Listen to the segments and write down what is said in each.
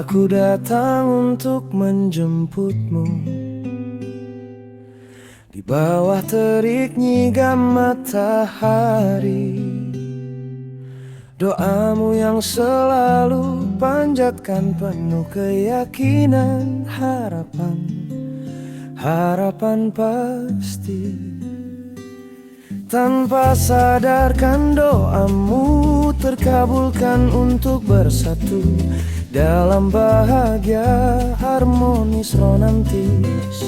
Aku datang untuk menjemputmu di bawah terik nyigam matahari. Doamu yang selalu panjatkan penuh keyakinan, harapan, harapan pasti. Tanpa sadarkan doamu terkabulkan untuk bersatu dalam bahagia harmonis romantis.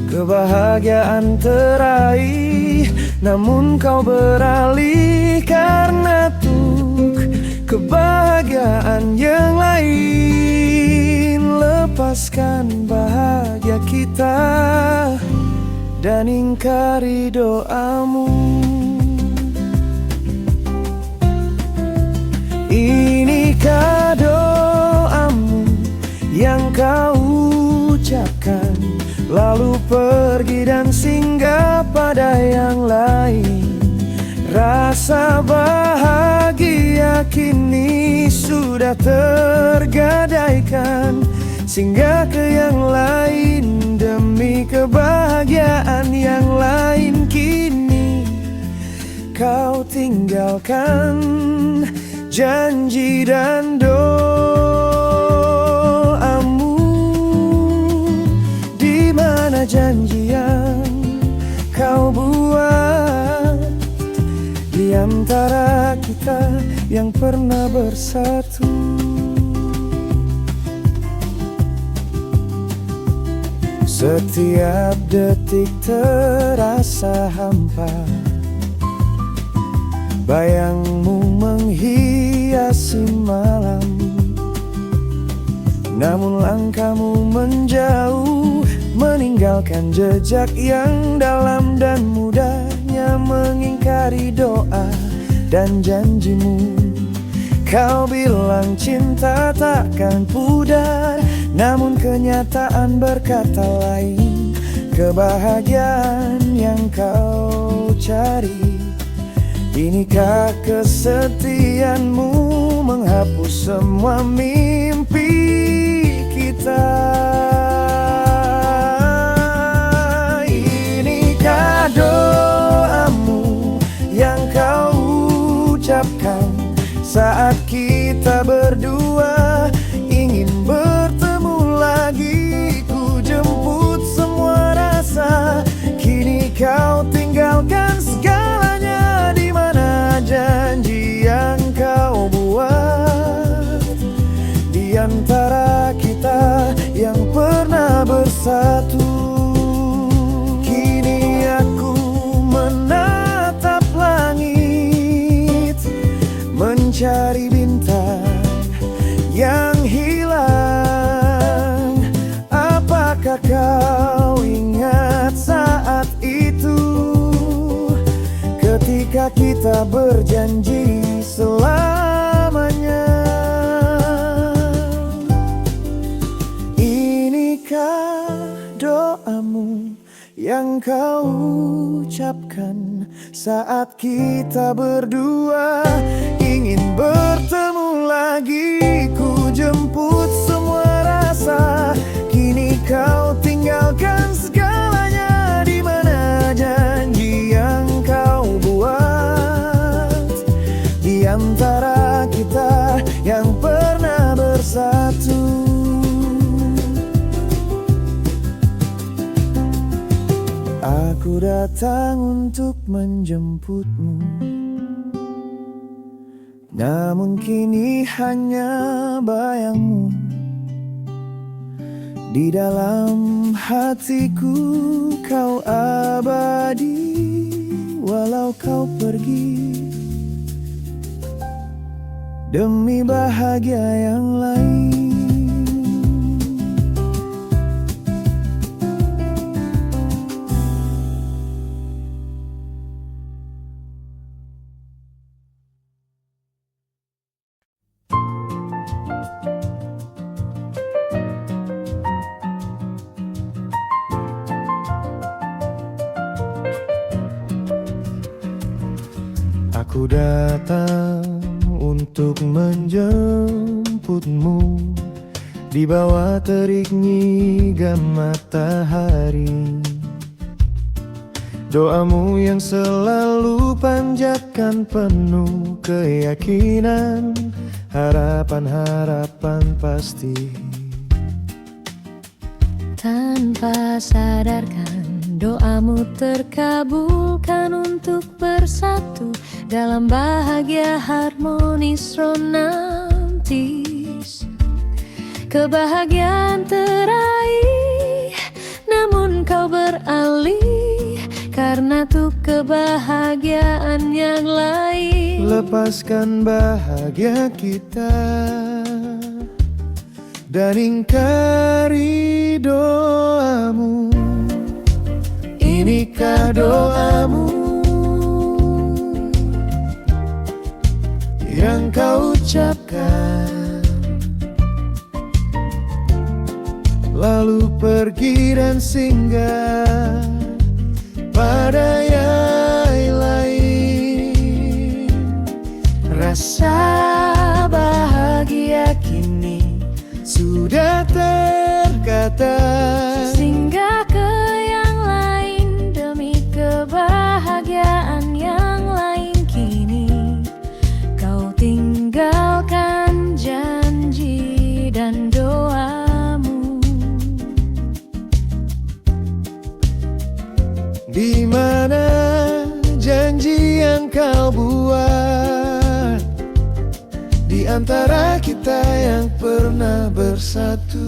Kebahagiaan teraih, namun kau beralih karena tuk kebahagiaan yang lain. Lepaskan bahagia kita dan ingkari doamu. Inikah doamu yang kau ucapkan, lalu pergi dan singgah pada yang lain. Rasa bahagia kini sudah tergadaikan, singgah ke yang lain demi kebahagiaan yang lain. Kini kau tinggalkan janji dan doamu. Di mana janji yang kau buat di antara kita yang pernah bersatu? Setiap detik terasa hampa, bayangmu menghiasi malam. Namun langkahmu menjauh, meninggalkan jejak yang dalam, dan mudahnya mengingkari doa dan janjimu. Kau bilang cinta takkan pudar, namun kenyataan berkata lain. Kebahagiaan yang kau cari, inikah kesetiaanmu menghapus semua mimpi kita? Inikah doamu yang kau ucapkan saat kita berdua ingin bertemu lagi? Ku jemput semua rasa, kini kau tinggalkan segalanya. Di mana janji yang kau buat di antara kita yang pernah bersatu? Kini aku menatap langit, mencari bintang yang hilang. Apakah kau ingat saat itu, ketika kita berjanji selamanya? Inikah doamu yang kau ucapkan saat kita berdua ingin bertemu lagi? Ku jemput semua rasa, kini kau tinggalkan segalanya. Di mana janji yang kau buat di antara kita yang pernah bersatu? Aku datang untuk menjemputmu, namun kini hanya bayangmu di dalam hatiku. Kau abadi walau kau pergi demi bahagia yang lain. Aku datang untuk menjemputmu di bawah terik nyigam matahari. Doamu yang selalu panjatkan penuh keyakinan, harapan-harapan pasti. Tanpa sadarkan, doamu terkabulkan untuk bersatu dalam bahagia harmonis romantis. Kebahagiaan teraih, namun kau beralih karena tuh kebahagiaan yang lain. Lepaskan bahagia kita dan ingkari doamu. Inikah doamu yang kau ucapkan, lalu pergi dan singgah pada yang lain. Rasa bahagia kini sudah terkata, Singgah ke yang lain demi kebahagiaan yang lain. Kini kau tinggalkan janji dan doamu. di mana janji yang kau buat di antara kita yang pernah bersatu.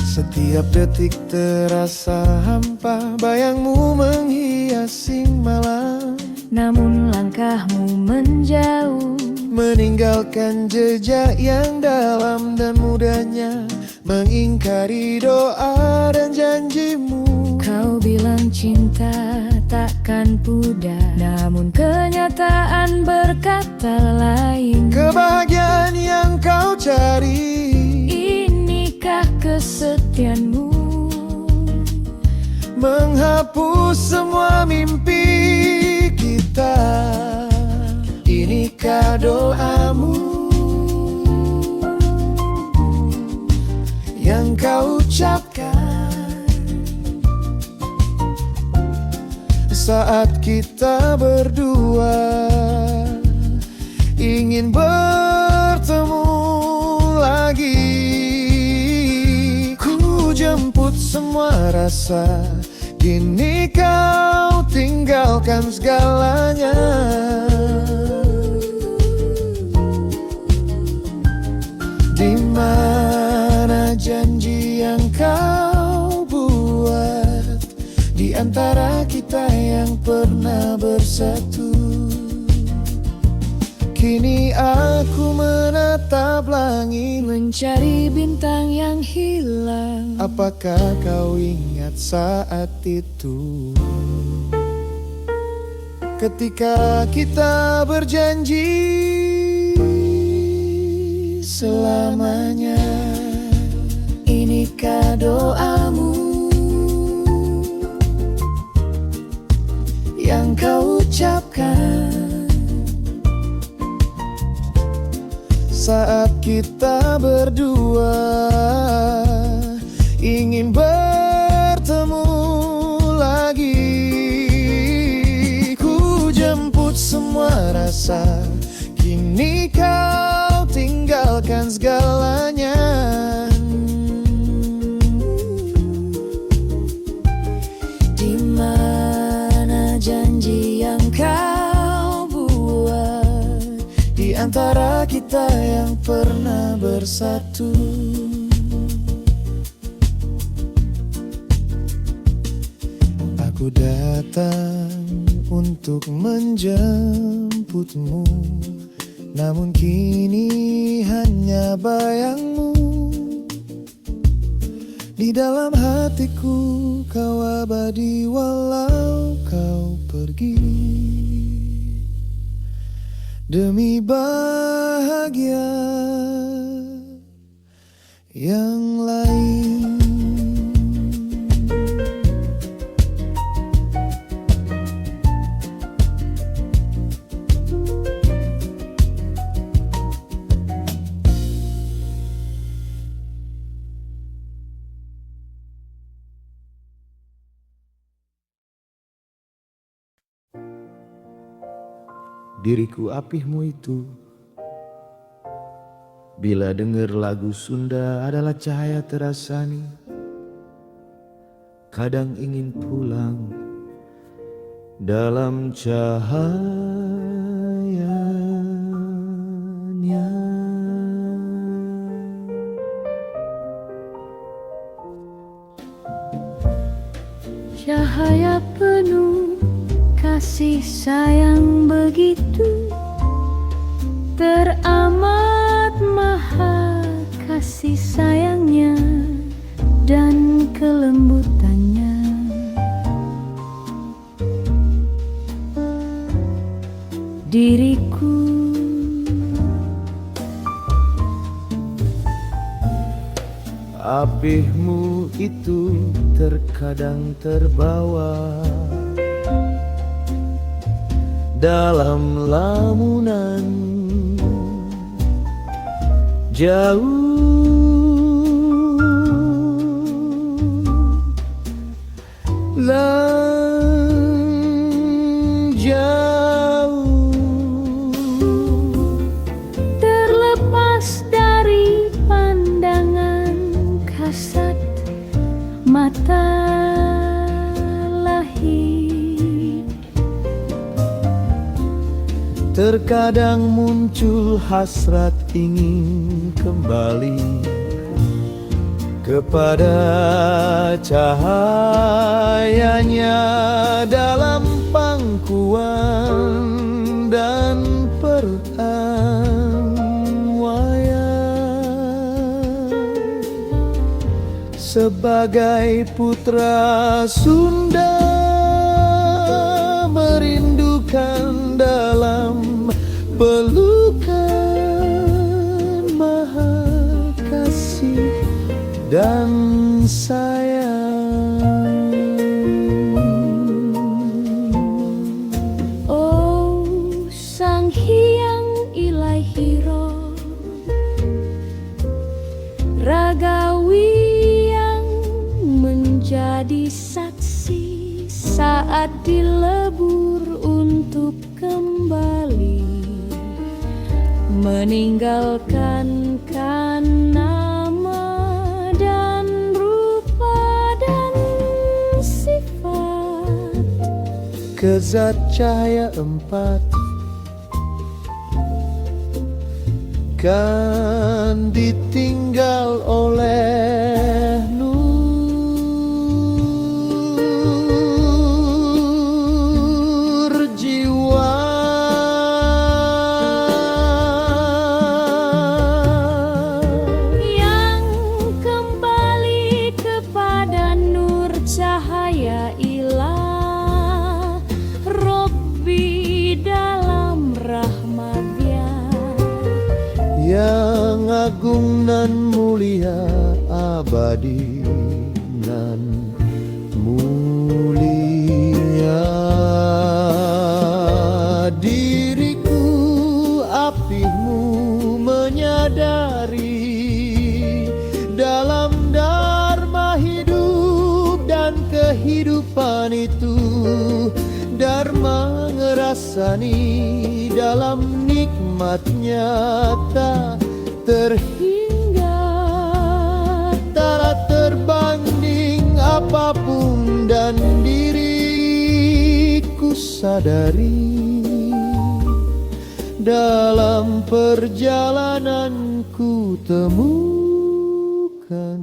Setiap detik terasa hampa, bayangmu menghiasi malam. Namun langkahmu menjauh, Meninggalkan jejak yang dalam dan mudahnya mengingkari doa dan janjimu. kau bilang cinta takkan pudar, namun kenyataan berkata lain. Kebahagiaan yang kau cari, Inikah kesetiaanmu? menghapus semua mimpi kita. Inikah doamu yang kau ucapkan saat kita berdua ingin bertemu lagi? Ku jemput semua rasa, kini kau tinggalkan segalanya. Di mana janji yang kau buat di antara kita yang pernah bersatu? Kini aku menatap langit, Mencari bintang yang hilang. apakah kau ingat saat itu? Ketika kita berjanji selamanya. Inikah doamu yang kau ucapkan saat kita berdua ingin bertemu lagi? Ku jemput semua rasa, kini kau tinggalkan segalanya. Di mana janji yang kau buat Di antara kita yang pernah bersatu. Aku datang untuk menjemputmu, namun kini hanya bayangmu. Di dalam hatiku kau abadi walau kau pergi. Demi bahagia yang lain. diriku apihmu itu. Bila denger lagu Sunda adalah cahaya terasani, kadang ingin pulang dalam cahayanya. Cahaya penuh kasih sayang begitu teramat maha, kasih sayangnya dan kelembutannya. Diriku apihmu itu terkadang terbawa dalam lamunan jauh, jauh, terlepas dari pandangan kasat mata lahir. terkadang muncul hasrat ingin kembali kepada cahayanya dalam pangkuan dan perantwaian. Sebagai putra Sunda merindukan dalam pelukan maha kasih dan sayang. Oh Sang Hyang Ilahi Roh Ragawi yang menjadi saksi saat dilebur untuk kembali meninggalkan nama dan rupa dan sifat Kezat cahaya empat kan ditinggal oleh nur jiwa. yang kembali kepada nur cahaya ilah Robbi dalam rahmatnya Yang agung nan mulia, abadi nan mulia. Diriku apihmu menyadari dalam dharma hidup dan kehidupan itu, dharma ngerasani dalam nikmatnya tak terhingga, tak terbanding apapun, dan diriku sadari dalam perjalananku temukan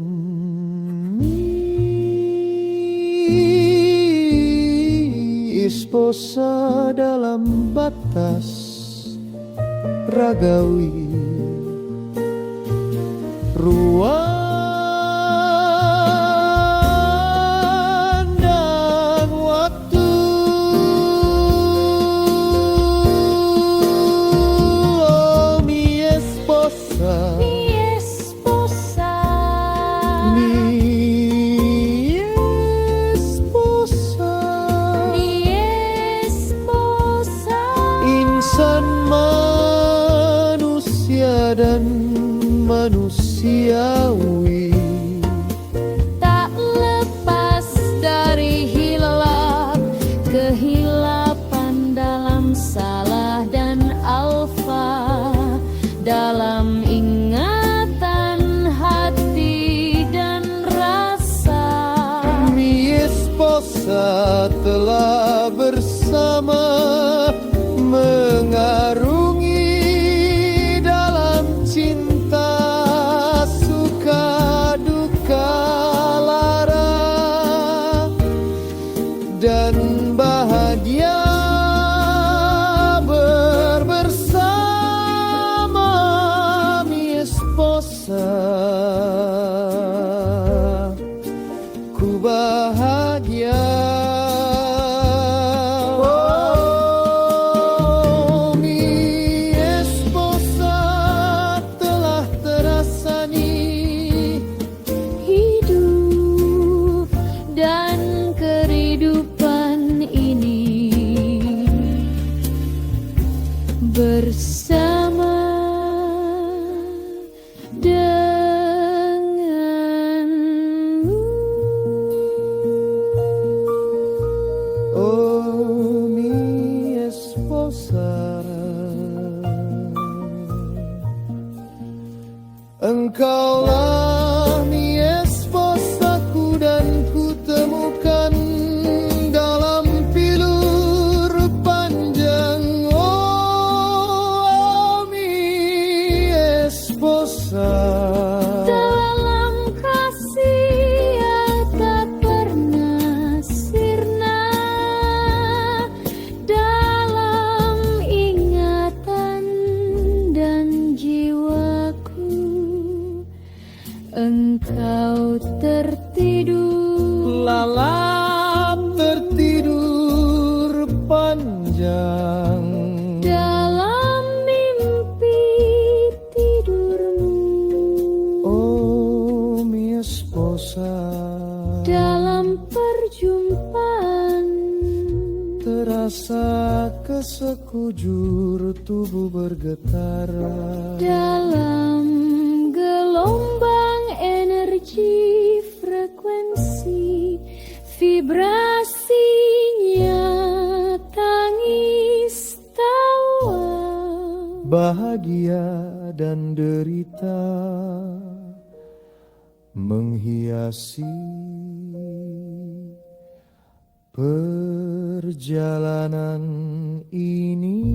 isposa dalam batas ragawi, ruang dan waktu. Oh, mi esposa, mi esposa, mi esposa, mi esposa, insan manusia dan manusiawi, tak lepas dari hilaf kehilapan dalam salah dan bahagia bersama mi esposa. Ku bahagia, oh mi esposa, telah terasa nih hidup dan kehidupan ini bersama denganmu. oh mi esposa. Engkaulah mi esposaku dan ku temukan dalam pilur panjang. Oh mi esposa. Dalam kasih yang tak pernah sirna, dalam ingatan dan jiwaku, engkau tertidur Lalap tertidur panjang dalam mimpi tidurmu, oh mi esposa. dalam perjumpaan Terasa kesekujur tubuh bergetar dalam gelombang energi frekuensi vibrasinya tangis tawa. bahagia dan derita menghiasi perjalanan ini.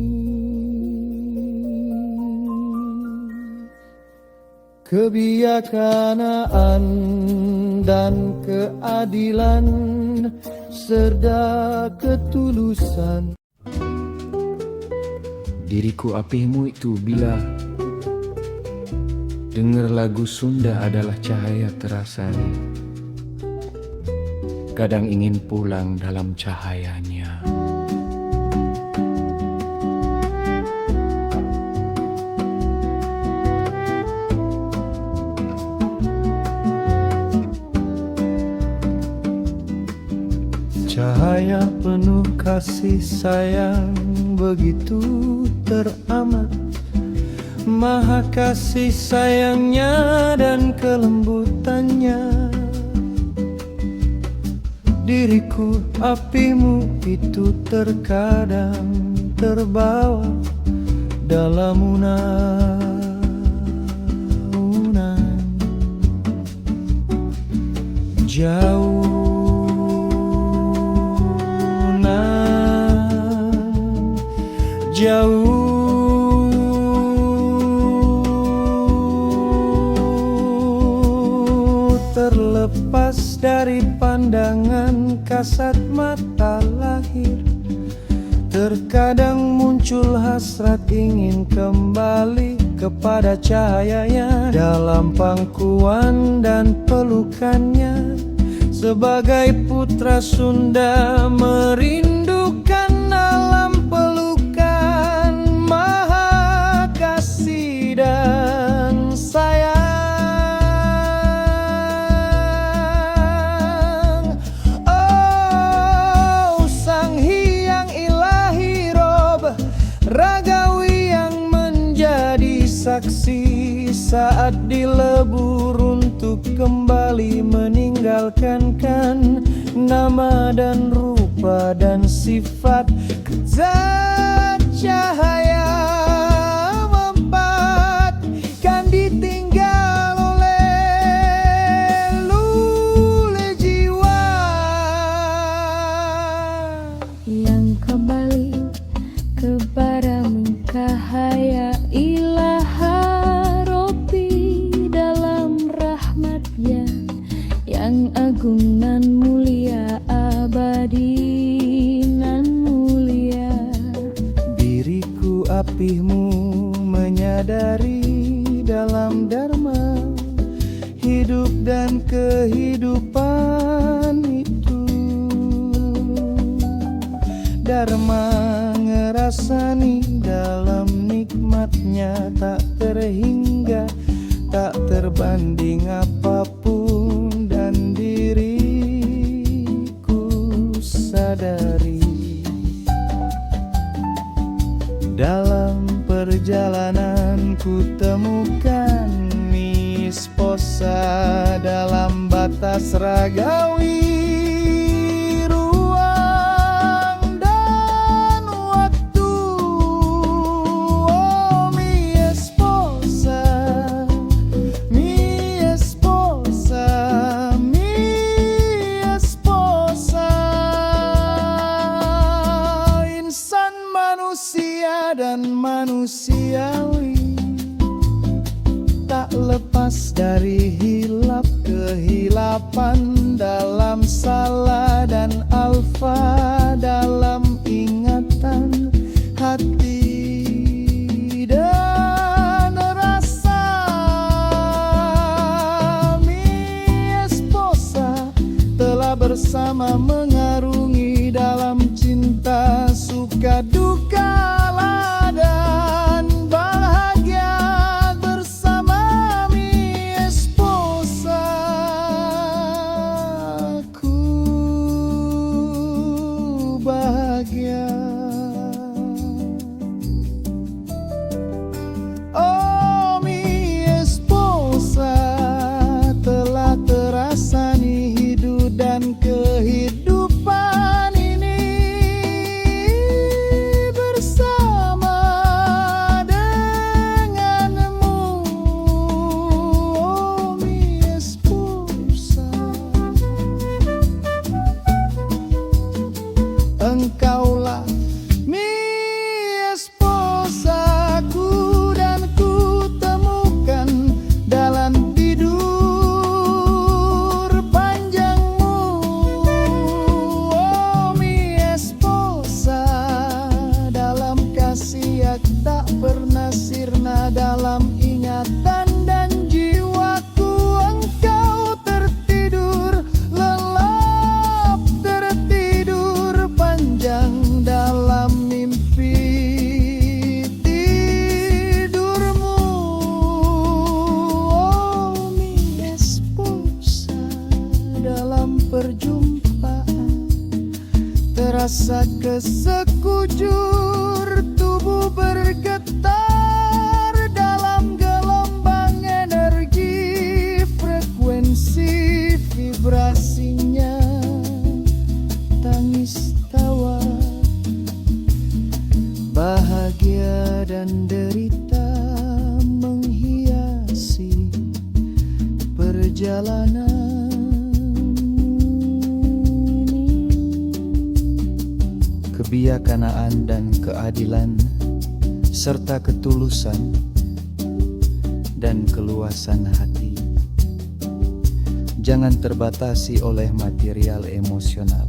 Kebijaksanaan dan keadilan serta ketulusan. Diriku apimu itu bila dengar lagu Sunda adalah cahaya terasa. Kadang ingin pulang dalam cahayanya. Cahaya penuh kasih sayang begitu teramat, maha kasih sayangnya dan kelembutannya. Diriku apimu itu terkadang terbawa dalam unan-unan jauh. Jauh terlepas dari pandangan kasat mata lahir, terkadang muncul hasrat ingin kembali kepada cahayanya dalam pangkuan dan pelukannya. Sebagai putra Sunda merindukan alam pelukan maha kasih dan sayang. Oh Sang Hyang Ilahi Rob Ragawi yang menjadi saksi saat dilebur untuk kembali meninggalkan nama dan rupa dan sifat zat cahaya mempat kan ditinggal oleh lule jiwa yang kembali kepada cahaya ilaha Robi dalam rahmatnya yang agung nan mulia abadi nan mulia. mimpimu menyadari dalam dharma hidup dan kehidupan itu. Dharma ngerasani dalam nikmatnya, tak terhingga, tak terbanding apapun, dan diriku sadari dalam perjalanan ku temukan misposa dalam batas ragawi, ruang dan waktu. Oh mi esposa, mi esposa, mi esposa. Insan manusia dan manusiawi tak lepas dari hilap kehilapan, dalam salah dan alfa, dalam ingatan hati dan rasa. Mi esposa telah bersama mengarungi dalam cinta, suka duka dan bahagia bersama mi esposa. Ku bahagia. Oh mi esposa telah terasani hidup dan kehidupan ini bersama denganmu. Oh mi esposa, engkaulah mi esposa ku, dan ku temukan dalam tidur panjangmu. Oh mi esposa, dalam kasih yang tak pernah sirna, dalam ingatan dan jiwaku engkau tertidur lelap, tertidur panjang dalam mimpi tidurmu. Oh mi esposa, dalam perjumpaan terasa kesekujur tubuh bergetar dalam gelombang energi, frekuensi vibrasinya tangis tawa, bahagia dan derita menghiasi perjalanan ini. Kebijaksanaan dan keadilan serta ketulusan dan keluasan hati jangan terbatasi oleh material emosional.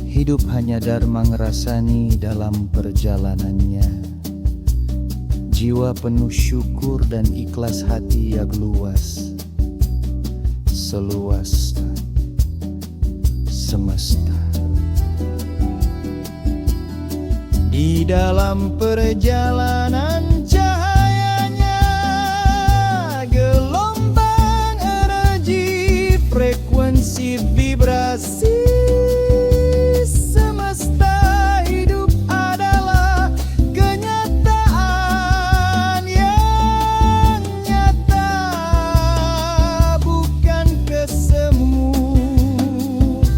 Hidup hanya dharma ngerasani dalam perjalanannya. Jiwa penuh syukur dan ikhlas hati yang luas, seluas semesta. Di dalam perjalanan cahayanya, gelombang energi, frekuensi vibrasi semesta hidup adalah kenyataan yang nyata, bukan kesemu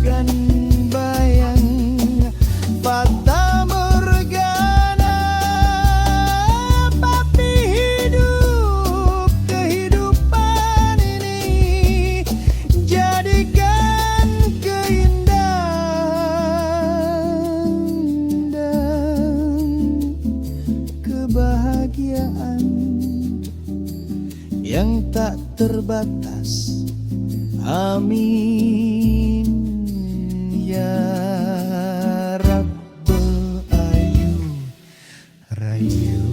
dan bayang fata morgana. Tapi hidup kehidupan ini jadikan keindahan dan kebahagiaan yang tak terbatas. Amin ya Rabbal Rahayu.